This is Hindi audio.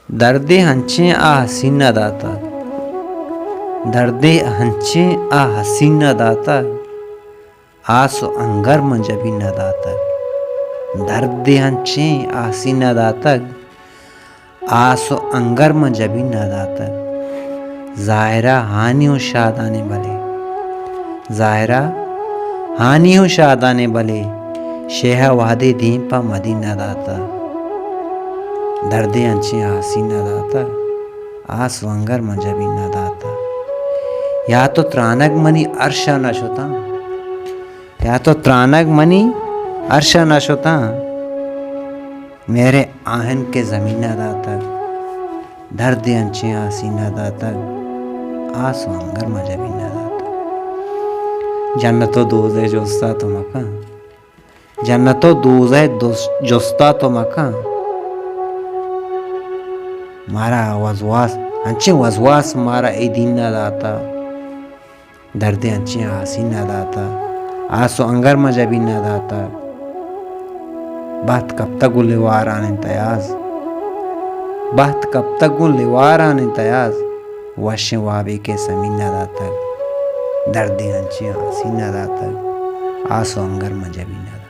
दर्दे हंचे आ हसीना दाता, दर्दे हंचे आ हसीना दाता, आसो अंगर मंजबी न दाता। दर्दे हंचे आ हसीना दाता, आसो अंगर मंजबी न दाता। ज़ाहिरा हानियों शादाने भले, ज़ाहिरा हानियों शादाने भले, शेहा वादे दीपा मदीना दाता। दर्दे अंचे हसीना दाता, आस वंगर मंजबी न दाता। या तो त्रानक मनी अर्शा नशोता, या तो त्रानक मनी अर्शा नशोता, मेरे आहन के ज़मीना दाता। दर्दे अंचे हसीना दाता, आस वंगर मंजबी न दाता। जन्नतो दोज़े जोस्ता तो मका, जन्नतो दोज़े जोस्ता तो मका, मारा वज़वास अंचे वज़वास मारा ए दीन न दाता। दर्दे अंचे हसी न दाता, आसो अंगर मजबी न दाता। बात कब तक गुलेवार आने तयाज, बात कब तक गुलेवार आने तयाज, वश वाबे के समी न दाता। दर्दे अंचे हसी न दाता, आसो अंगर मजबी न दाता।